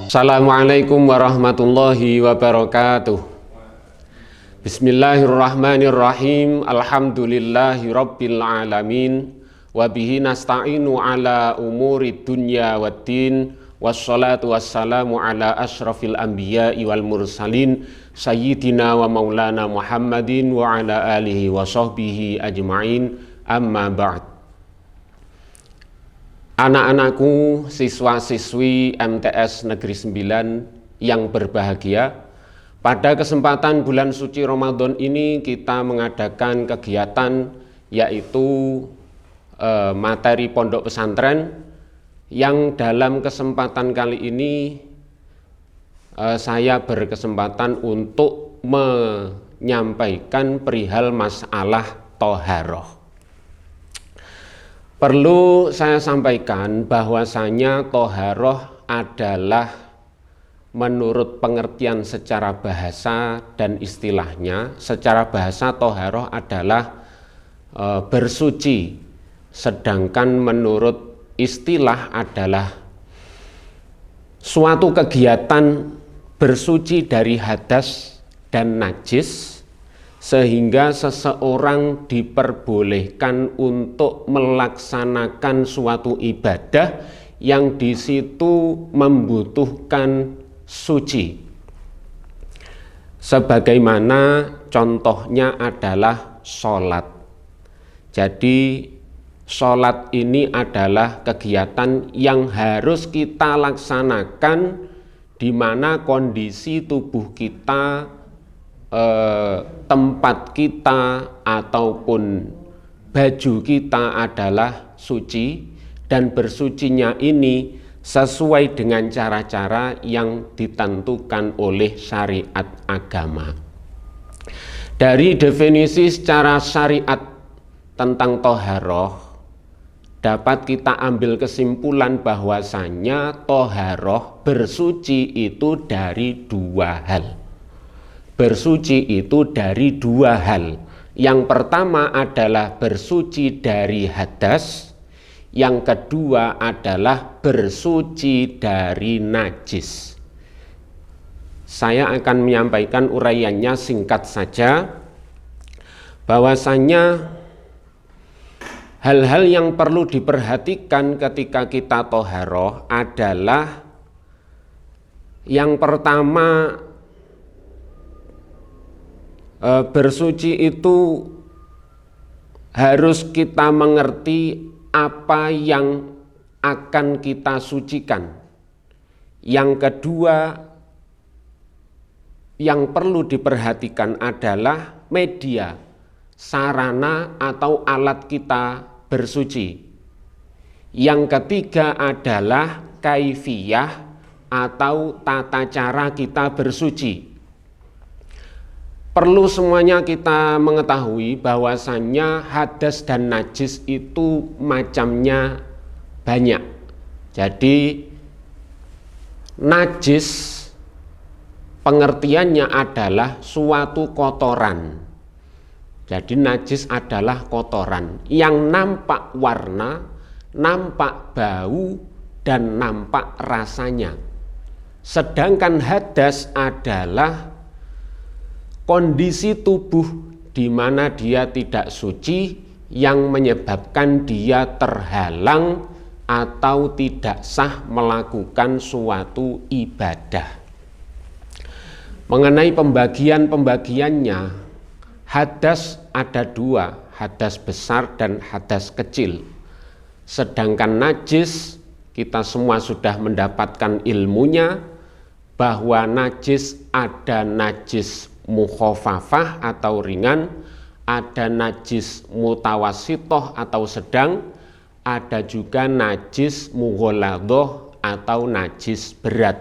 Assalamualaikum warahmatullahi wabarakatuh. Bismillahirrahmanirrahim. Alhamdulillahi rabbil alamin. Wabihi nasta'inu ala umuri dunya waddin. Wassalatu wassalamu ala ashrafil anbiya'i wal mursalin. Sayyidina wa maulana Muhammadin wa ala alihi wa sahbihi ajma'in. Amma ba'd. Anak-anakku, siswa-siswi MTS Negeri 9 yang berbahagia, pada kesempatan bulan suci Ramadan ini kita mengadakan kegiatan yaitu materi pondok pesantren yang dalam kesempatan kali ini saya berkesempatan untuk menyampaikan perihal masalah toharoh. Perlu saya sampaikan bahwasanya toharoh adalah menurut pengertian secara bahasa dan istilahnya, secara bahasa toharoh adalah bersuci, sedangkan menurut istilah adalah suatu kegiatan bersuci dari hadas dan najis, sehingga seseorang diperbolehkan untuk melaksanakan suatu ibadah yang di situ membutuhkan suci. Sebagaimana contohnya adalah sholat. Jadi sholat ini adalah kegiatan yang harus kita laksanakan di mana kondisi tubuh kita, tempat kita ataupun baju kita adalah suci, dan bersucinya ini sesuai dengan cara-cara yang ditentukan oleh syariat agama. Dari definisi secara syariat tentang toharoh dapat kita ambil kesimpulan bahwasanya toharoh bersuci itu dari dua hal. Bersuci itu dari dua hal. Yang pertama adalah bersuci dari hadas, yang kedua adalah bersuci dari najis. Saya akan menyampaikan uraiannya singkat saja, bahwasanya hal-hal yang perlu diperhatikan ketika kita toharoh adalah yang pertama, bersuci itu harus kita mengerti apa yang akan kita sucikan. Yang kedua yang perlu diperhatikan adalah media, sarana atau alat kita bersuci. Yang ketiga adalah kaifiyah atau tata cara kita bersuci. Perlu semuanya kita mengetahui bahwasannya hadas dan najis itu macamnya banyak. Jadi najis pengertiannya adalah suatu kotoran. Jadi najis adalah kotoran yang nampak warna, nampak bau, dan nampak rasanya. Sedangkan hadas adalah kondisi tubuh di mana dia tidak suci yang menyebabkan dia terhalang atau tidak sah melakukan suatu ibadah. Mengenai pembagiannya, hadas ada dua, hadas besar dan hadas kecil. Sedangkan najis, kita semua sudah mendapatkan ilmunya bahwa najis ada najis mukhafafah atau ringan, ada najis mutawasitoh atau sedang, ada juga najis mughaladhoh atau najis berat.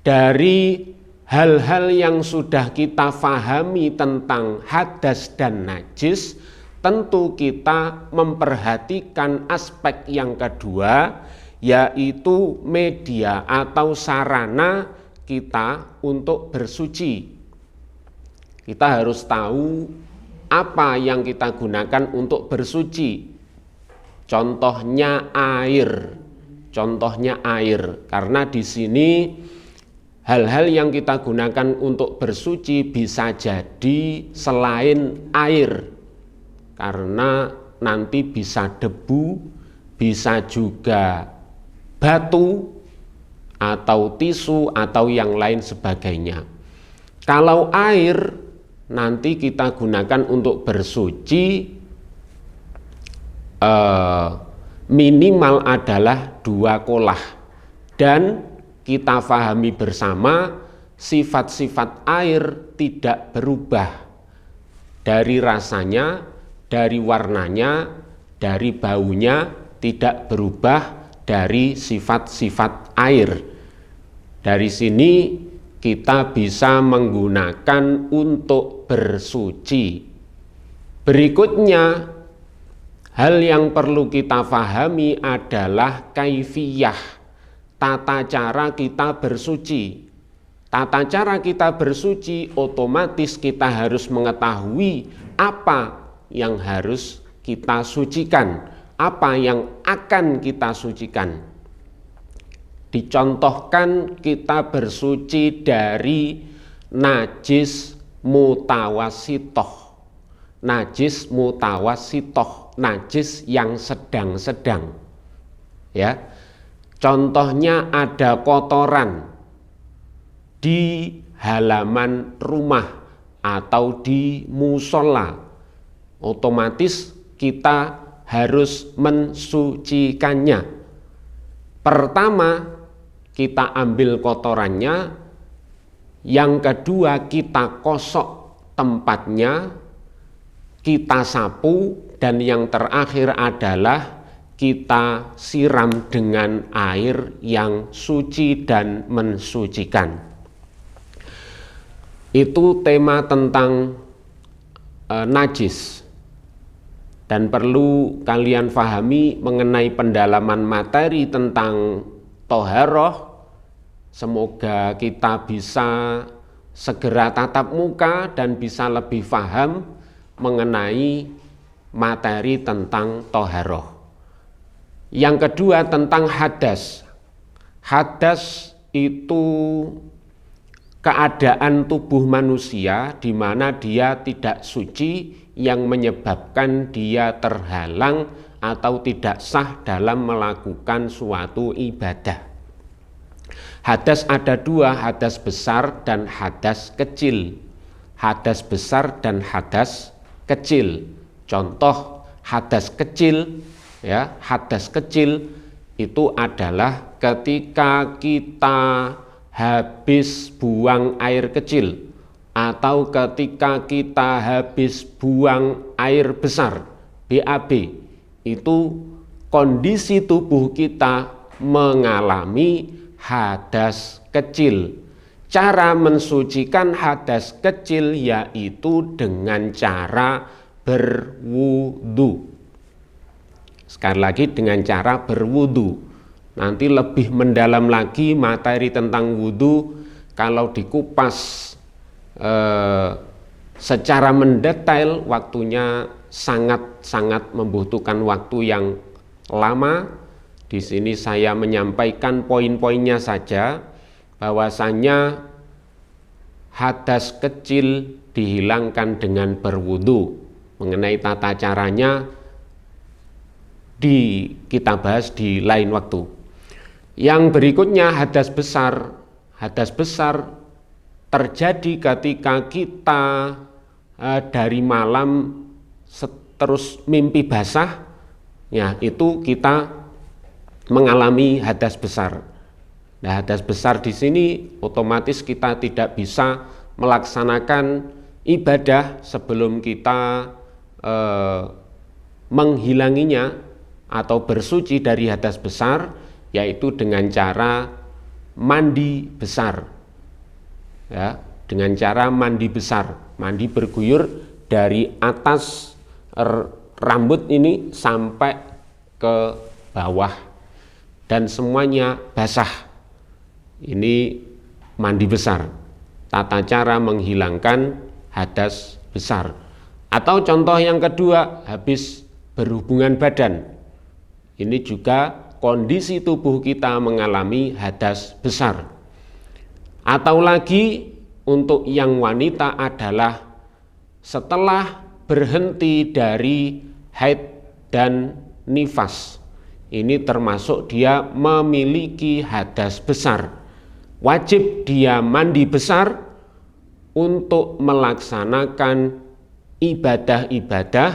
Dari hal-hal yang sudah kita fahami tentang hadas dan najis, tentu kita memperhatikan aspek yang kedua, yaitu media atau sarana kita untuk bersuci. Kita harus tahu apa yang kita gunakan untuk bersuci. Contohnya air. contohnya air. Karena di sini hal-hal yang kita gunakan untuk bersuci bisa jadi selain air, karena nanti bisa debu, bisa juga batu atau tisu atau yang lain sebagainya. Kalau air nanti kita gunakan untuk bersuci, minimal adalah 2 kolah. Dan kita pahami bersama, sifat-sifat air tidak berubah dari rasanya, dari warnanya, dari baunya, tidak berubah dari sifat-sifat air. Dari sini kita bisa menggunakan untuk bersuci. Berikutnya, hal yang perlu kita pahami adalah kaifiyah, tata cara kita bersuci. Tata cara kita bersuci otomatis kita harus mengetahui apa yang harus kita sucikan, apa yang akan kita sucikan. Dicontohkan kita bersuci dari najis mutawasitoh. Najis mutawasitoh, najis yang sedang-sedang. Ya, contohnya ada kotoran di halaman rumah atau di musola, otomatis kita harus mensucikannya. Pertama, kita ambil kotorannya. Yang kedua, kita kosok tempatnya, kita sapu, dan yang terakhir adalah kita siram dengan air yang suci dan mensucikan. Itu tema tentang najis. Dan perlu kalian pahami mengenai pendalaman materi tentang toharoh. Semoga kita bisa segera tatap muka dan bisa lebih paham mengenai materi tentang toharoh. Yang kedua tentang hadas. Hadas itu keadaan tubuh manusia di mana dia tidak suci, yang menyebabkan dia terhalang atau tidak sah dalam melakukan suatu ibadah. Hadas ada 2, hadas besar dan hadas kecil. Hadas besar dan hadas kecil. Contoh hadas kecil, ya, hadas kecil itu adalah ketika kita habis buang air kecil atau ketika kita habis buang air besar, BAB, itu kondisi tubuh kita mengalami hadas kecil. Cara mensucikan hadas kecil yaitu dengan cara berwudu. Sekali lagi, dengan cara berwudu. Nanti lebih mendalam lagi materi tentang wudu kalau dikupas secara mendetail, waktunya sangat-sangat membutuhkan waktu yang lama. Di sini saya menyampaikan poin-poinnya saja, bahwasanya hadas kecil dihilangkan dengan berwudu. Mengenai tata caranya kita bahas di lain waktu. Yang berikutnya hadas besar. Hadas besar terjadi ketika kita dari malam terus mimpi basah, ya, itu kita mengalami hadas besar. Nah, hadas besar di sini otomatis kita tidak bisa melaksanakan ibadah sebelum kita menghilanginya atau bersuci dari hadas besar, yaitu dengan cara mandi besar. Ya, dengan cara mandi besar, mandi berguyur dari atas rambut ini sampai ke bawah dan semuanya basah. Ini mandi besar, tata cara menghilangkan hadas besar. Atau contoh yang kedua, habis berhubungan badan. Ini juga kondisi tubuh kita mengalami hadas besar. Atau lagi untuk yang wanita adalah setelah berhenti dari haid dan nifas. Ini termasuk dia memiliki hadas besar. Wajib dia mandi besar untuk melaksanakan ibadah-ibadah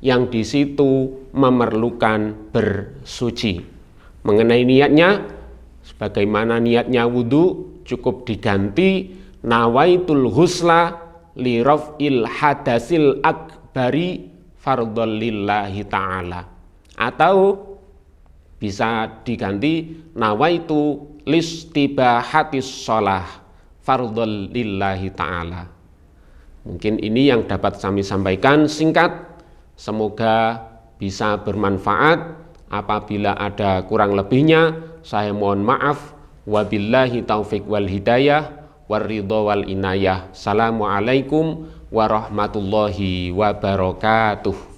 yang di situ memerlukan bersuci. Mengenai niatnya, sebagaimana niatnya wudhu, cukup diganti nawaitul husla li raf'il hadasil akbari fardhol lillahi ta'ala, atau bisa diganti nawaitu listibahatis sholah fardhol lillahi ta'ala. Mungkin ini yang dapat kami sampaikan singkat, semoga bisa bermanfaat. Apabila ada kurang lebihnya, saya mohon maaf. Wabillahi taufik wal hidayah warridho wal inayah. Assalamualaikum warahmatullahi wabarakatuh.